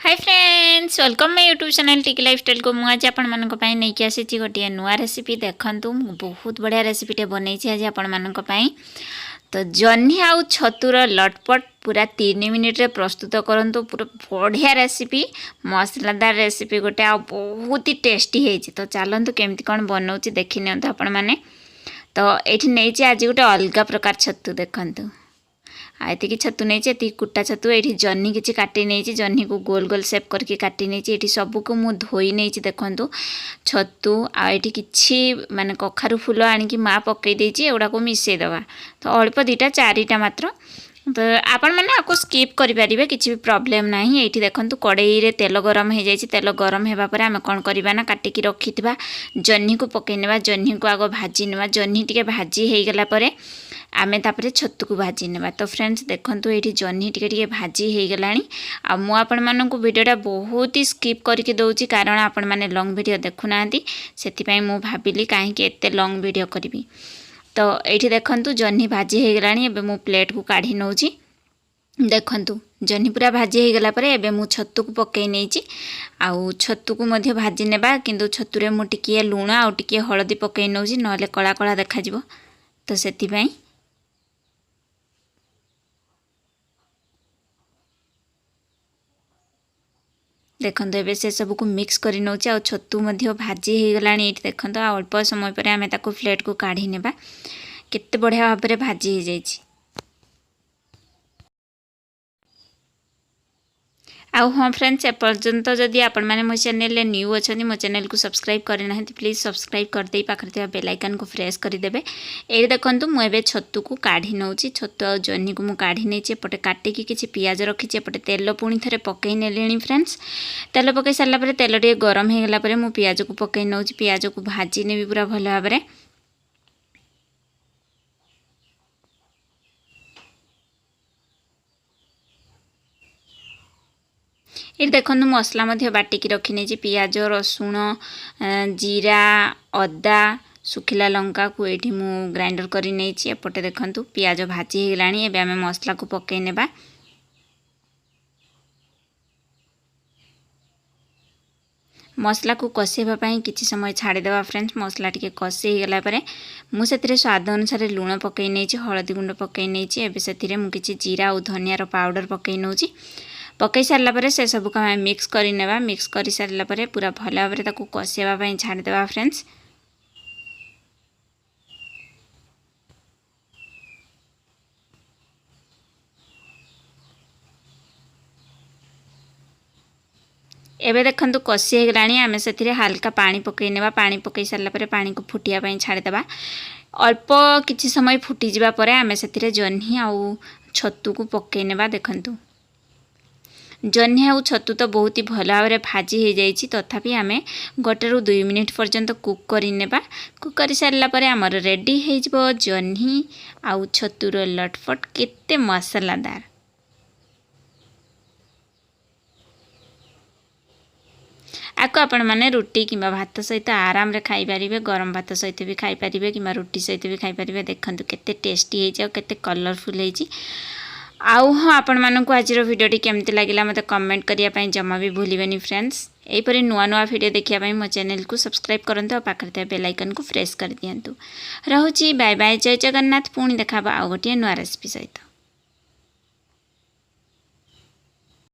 Hi friends welcome my YouTube channel टिकी lifestyle को मुझे आपण मानक पई नै कि आसी गोटे नुआ रेसिपी देखंतु बहुत बढ़िया रेसिपीटे बनैछि आज आपण मानक पई। तो जह्नी आउ छतुर लटपट पूरा 3 मिनिट रे प्रस्तुत करंतु पूरा बढ़िया रेसिपी मसलादार रेसिपी गोटे आ बहुत ही टेस्टी हेछि। तो चलंतु केमती कोन बनौछि देखि नियंतु आपण माने। तो एठी नैछि आज गोटे अलगा प्रकार छतु देखंतु आती छतु नहीं ये कुटा छतु ये जह्नी किसी काटी नहीं जह्नी को गोल गोल सेप करके काटी नहीं ये सबको मुझे धोई नहीं देखु छतु आठी कि माने कखारु फूल आणिकी माँ पकई देगी एगुड़ा को मिसई दवा तो अल्प दुटा चारिटा मात्र। तो आपण मैंने आपको स्किप करें किसी भी प्रोब्लेम ना ये देखो कड़ई रे तेल गरम हो जाए तेल गरम होगा आम कौन करवा ना काटिकी रखि जह्नी को पकई ना जह्नी को आग भाजी ना जह्नी टी भाजी हो गला आमे तापरे छतु को भाजी नेबा। तो फ्रेंड्स देखंतु एठी जह्नी टिके भाजी हो गलानी आ मु आपण माननकु वीडियोटा बहुत ही स्किप करके दउची कारण आपण माने लॉन्ग वीडियो देखु नांती सेति पई मु भाबिली काहे कि एते लॉन्ग वीडियो करबी। तो एठी देखंतु जह्नी भाजी हो गलानी एबे मु प्लेट को काढी नउची देखंतु जह्नी पूरा भाजी हो गला परे एबे मु छतु को पकई नेची आउ छतु को मध्य भाजी नेबा किंतु छतुरे मु टिके लूण आ टिके हळदी पकई नउची नले कला कला देखा जिवो। तो सेति पई देखो ए से सब को मिक्स कर नौचे आ छतु मध्य भाजी हो गलानी ये देखो अल्प समय पर आम प्लेट को काढ़ी नेबा केते बढ़िया भाव में भाजी हो जाइए। आउ हाँ फ्रेंड्स एपर्यंत जदि आपण मैंने मो चैनल न्यू अच्छा मो चैनल को सब्सक्राइब करना प्लीज सब्सक्राइब करदे पाखे बेल आइकन को प्रेस करदेवे। ये देखो मुझे छतु को काढ़ी नौची छतु आ जह्नी को मुझे काढ़ी नहीं एपटे काटिकी किसी पियाज रखी एपटे तेल पुणी थे पकई नेली फ्रेंड्स। तेल पकई सारापर तेल टे गरम हो गला मु पियाज को पकई नौची पियाज को भाजी नेबी पूरा भल भाव में। ये देखो मसला मध्य बाटिकी रखी नहीं पियाज रसुण जीरा अदा सुखिला लंका को ये मु ग्राइंडर कर नहीं एपटे देखो पियाज भाजी हो गलानी एबे आमे मसला को पकई नेबा। मसला को कषेवाई किसी समय छाड़देवा फ्रेंड्स मसला टी कषे हो गला मुझे स्वाद अनुसार लुण पकई नहीं हलदी गुंड पकई नहीं एबे से मुझे जीरा और धनियार पाउडर पकई नौची पकई सारापर से सब को मिक्स करनेबा मिक्स कर सारापर पूरा भल भाव में कषेवाई छाड़देवा फ्रेंड्स। एबे देखंतु कषि हो गलानी आमे से हाल्का पानी पकई नेबा पानी पकई सारापर पानी को फुटिया छाड़देबा अल्प किछि समय फुटी जिबा परे आमे से जह्नी आउ छतु को पकई नेबा। देखंतु जह्नी आउ छतु तो बहुत ही भल भाव में भाजी हो जाइए तथापि आम 1 ରୁ 2 मिनिट पर्यंत कुक करनेबा कुक कर सारापर आमर रेडी हो जह्नी आउ छतुर लटपट केते मसलादार। आपको आपण मैंने रुटी कि भात सहित आराम रे खाई पारिबे गरम भात सहित भी खाई पारिबे कि रुटी सहित भी खाई पारिबे। देखंतु केते टेस्टी होइछि और केते कलरफुल होइछि। आउ हाँ आपण मानकु आज वीडियोटी केमती लगिला मते कमेंट करिया पई जमा भी भूलिबेनी फ्रेंड्स। एहीपरि नुआ नुआ वीडियो देखिया पई मो चैनल को सब्सक्राइब करंतु और पाखरे बेल आइकन को प्रेस कर दियंतु। रहूची बाय बाय जय जगन्नाथ पुणी देखाबा आउ गोटे नुआ रेसिपी सहित।